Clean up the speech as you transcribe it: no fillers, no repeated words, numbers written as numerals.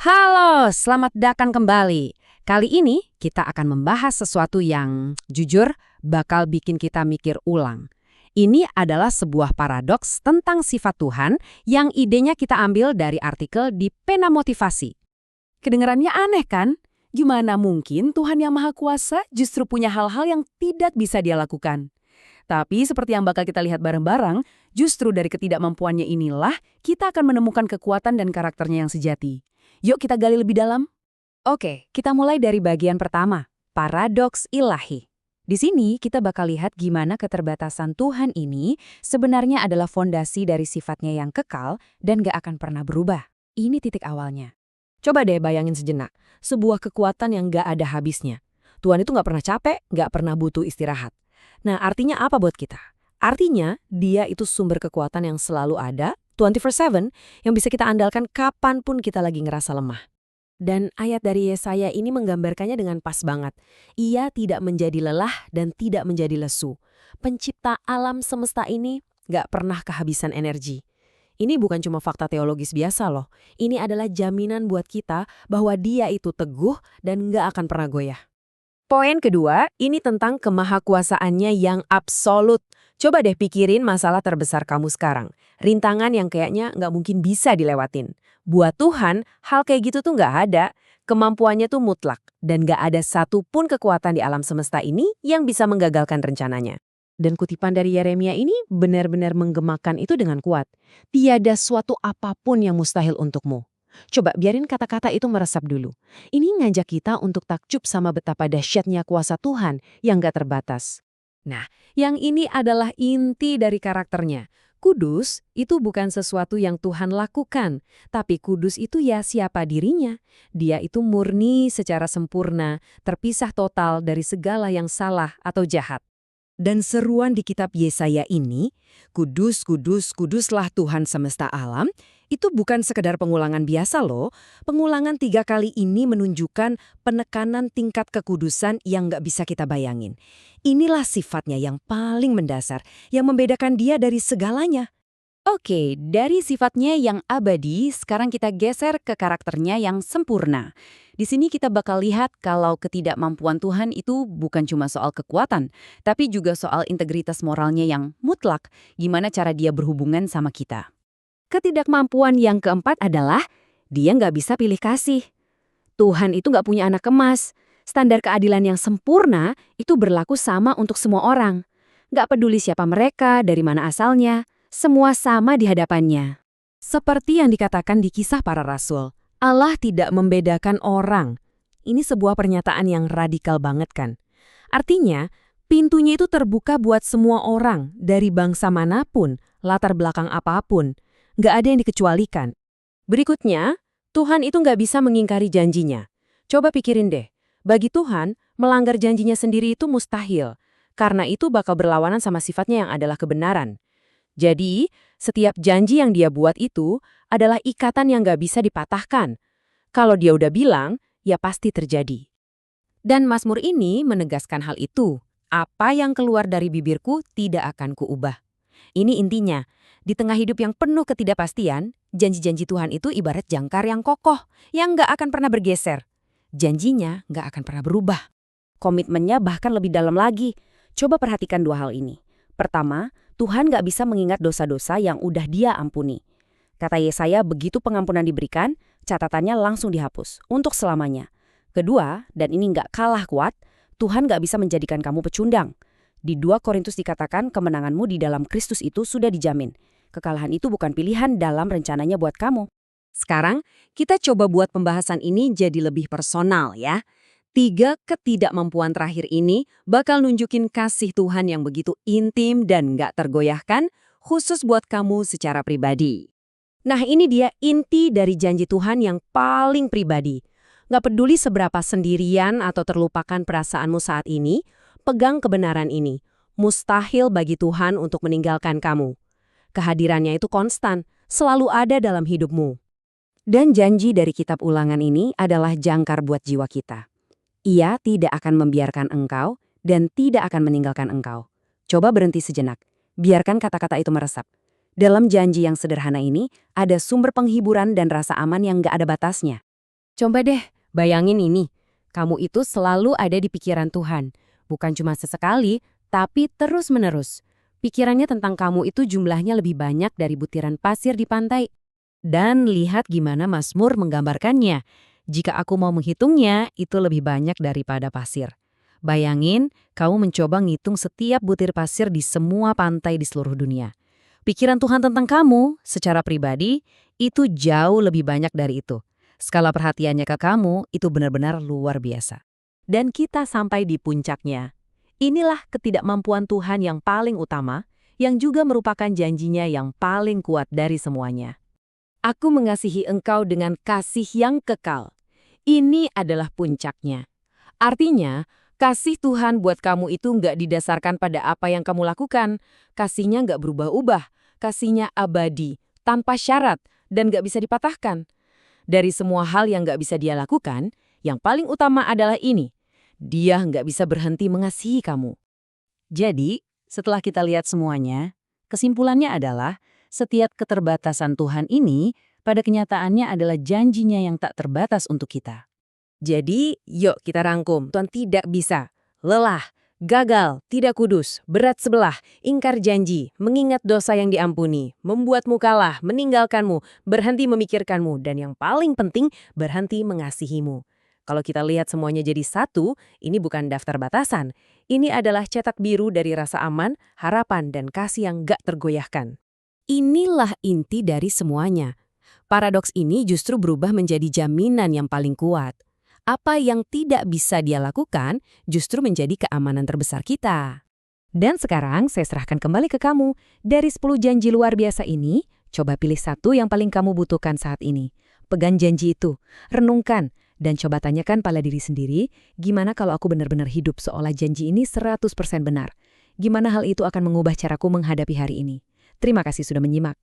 Halo, selamat datang kembali. Kali ini kita akan membahas sesuatu yang jujur bakal bikin kita mikir ulang. Ini adalah sebuah paradoks tentang sifat Tuhan yang idenya kita ambil dari artikel di Pena Motivasi. Kedengarannya aneh kan? Gimana mungkin Tuhan yang Maha Kuasa justru punya hal-hal yang tidak bisa dia lakukan? Tapi seperti yang bakal kita lihat bareng-bareng, justru dari ketidakmampuannya inilah kita akan menemukan kekuatan dan karakternya yang sejati. Yuk kita gali lebih dalam. Oke, kita mulai dari bagian pertama, paradoks ilahi. Di sini kita bakal lihat gimana keterbatasan Tuhan ini sebenarnya adalah fondasi dari sifatnya yang kekal dan gak akan pernah berubah. Ini titik awalnya. Coba deh bayangin sejenak, sebuah kekuatan yang gak ada habisnya. Tuhan itu gak pernah capek, gak pernah butuh istirahat. Nah, artinya apa buat kita? Artinya, dia itu sumber kekuatan yang selalu ada, 24/7, yang bisa kita andalkan kapanpun kita lagi ngerasa lemah. Dan ayat dari Yesaya ini menggambarkannya dengan pas banget. Ia tidak menjadi lelah dan tidak menjadi lesu. Pencipta alam semesta ini gak pernah kehabisan energi. Ini bukan cuma fakta teologis biasa loh. Ini adalah jaminan buat kita bahwa dia itu teguh dan gak akan pernah goyah. Poin kedua, ini tentang kemahakuasaannya yang absolut. Coba deh pikirin masalah terbesar kamu sekarang. Rintangan yang kayaknya nggak mungkin bisa dilewatin. Buat Tuhan, hal kayak gitu tuh nggak ada. Kemampuannya tuh mutlak. Dan nggak ada satupun kekuatan di alam semesta ini yang bisa menggagalkan rencananya. Dan kutipan dari Yeremia ini benar-benar menggemakan itu dengan kuat. Tiada suatu apapun yang mustahil untukmu. Coba biarin kata-kata itu meresap dulu. Ini ngajak kita untuk takjub sama betapa dahsyatnya kuasa Tuhan yang gak terbatas. Nah, yang ini adalah inti dari karakternya. Kudus itu bukan sesuatu yang Tuhan lakukan, tapi kudus itu ya siapa dirinya. Dia itu murni secara sempurna, terpisah total dari segala yang salah atau jahat. Dan seruan di kitab Yesaya ini, kudus, kudus, kuduslah Tuhan semesta alam, itu bukan sekedar pengulangan biasa loh. Pengulangan 3 kali ini menunjukkan penekanan tingkat kekudusan yang nggak bisa kita bayangin. Inilah sifatnya yang paling mendasar, yang membedakan dia dari segalanya. Oke, dari sifatnya yang abadi, sekarang kita geser ke karakternya yang sempurna. Di sini kita bakal lihat kalau ketidakmampuan Tuhan itu bukan cuma soal kekuatan, tapi juga soal integritas moralnya yang mutlak, gimana cara dia berhubungan sama kita. Ketidakmampuan yang keempat adalah dia nggak bisa pilih kasih. Tuhan itu nggak punya anak emas. Standar keadilan yang sempurna itu berlaku sama untuk semua orang. Nggak peduli siapa mereka, dari mana asalnya, semua sama di hadapannya. Seperti yang dikatakan di Kisah Para Rasul, Allah tidak membedakan orang. Ini sebuah pernyataan yang radikal banget kan? Artinya, pintunya itu terbuka buat semua orang, dari bangsa manapun, latar belakang apapun. Nggak ada yang dikecualikan. Berikutnya, Tuhan itu nggak bisa mengingkari janjinya. Coba pikirin deh, bagi Tuhan, melanggar janjinya sendiri itu mustahil. Karena itu bakal berlawanan sama sifatnya yang adalah kebenaran. Jadi, setiap janji yang dia buat itu adalah ikatan yang nggak bisa dipatahkan. Kalau dia udah bilang, ya pasti terjadi. Dan Mazmur ini menegaskan hal itu. Apa yang keluar dari bibirku tidak akan kuubah. Ini intinya, di tengah hidup yang penuh ketidakpastian, janji-janji Tuhan itu ibarat jangkar yang kokoh, yang nggak akan pernah bergeser. Janjinya nggak akan pernah berubah. Komitmennya bahkan lebih dalam lagi. Coba perhatikan 2 hal ini. Pertama, Tuhan nggak bisa mengingat dosa-dosa yang udah dia ampuni. Kata Yesaya, begitu pengampunan diberikan, catatannya langsung dihapus, untuk selamanya. Kedua, dan ini nggak kalah kuat, Tuhan nggak bisa menjadikan kamu pecundang. Di 2 Korintus dikatakan kemenanganmu di dalam Kristus itu sudah dijamin. Kekalahan itu bukan pilihan dalam rencananya buat kamu. Sekarang, kita coba buat pembahasan ini jadi lebih personal ya. 3 ketidakmampuan terakhir ini bakal nunjukin kasih Tuhan yang begitu intim dan nggak tergoyahkan, khusus buat kamu secara pribadi. Nah, ini dia inti dari janji Tuhan yang paling pribadi. Nggak peduli seberapa sendirian atau terlupakan perasaanmu saat ini, pegang kebenaran ini. Mustahil bagi Tuhan untuk meninggalkan kamu. Kehadirannya itu konstan, selalu ada dalam hidupmu. Dan janji dari kitab Ulangan ini adalah jangkar buat jiwa kita. Ia tidak akan membiarkan engkau dan tidak akan meninggalkan engkau. Coba berhenti sejenak. Biarkan kata-kata itu meresap. Dalam janji yang sederhana ini, ada sumber penghiburan dan rasa aman yang gak ada batasnya. Coba deh, bayangin ini. Kamu itu selalu ada di pikiran Tuhan. Bukan cuma sesekali, tapi terus-menerus. Pikirannya tentang kamu itu jumlahnya lebih banyak dari butiran pasir di pantai. Dan lihat gimana Mazmur menggambarkannya. Jika aku mau menghitungnya, itu lebih banyak daripada pasir. Bayangin, kamu mencoba ngitung setiap butir pasir di semua pantai di seluruh dunia. Pikiran Tuhan tentang kamu, secara pribadi, itu jauh lebih banyak dari itu. Skala perhatiannya ke kamu itu benar-benar luar biasa. Dan kita sampai di puncaknya. Inilah ketidakmampuan Tuhan yang paling utama, yang juga merupakan janjinya yang paling kuat dari semuanya. Aku mengasihi engkau dengan kasih yang kekal. Ini adalah puncaknya. Artinya, kasih Tuhan buat kamu itu nggak didasarkan pada apa yang kamu lakukan. Kasihnya nggak berubah-ubah. Kasihnya abadi, tanpa syarat, dan nggak bisa dipatahkan. Dari semua hal yang nggak bisa dia lakukan, yang paling utama adalah ini. Dia nggak bisa berhenti mengasihi kamu. Jadi, setelah kita lihat semuanya, kesimpulannya adalah setiap keterbatasan Tuhan ini pada kenyataannya adalah janjinya yang tak terbatas untuk kita. Jadi, yuk kita rangkum. Tuhan tidak bisa, lelah, gagal, tidak kudus, berat sebelah, ingkar janji, mengingat dosa yang diampuni, membuatmu kalah, meninggalkanmu, berhenti memikirkanmu, dan yang paling penting, berhenti mengasihimu. Kalau kita lihat semuanya jadi satu, ini bukan daftar batasan. Ini adalah cetak biru dari rasa aman, harapan, dan kasih yang gak tergoyahkan. Inilah inti dari semuanya. Paradoks ini justru berubah menjadi jaminan yang paling kuat. Apa yang tidak bisa dia lakukan justru menjadi keamanan terbesar kita. Dan sekarang saya serahkan kembali ke kamu. Dari 10 janji luar biasa ini, coba pilih satu yang paling kamu butuhkan saat ini. Pegang janji itu, renungkan, dan coba tanyakan pada diri sendiri, gimana kalau aku benar-benar hidup seolah janji ini 100% benar? Gimana hal itu akan mengubah caraku menghadapi hari ini? Terima kasih sudah menyimak.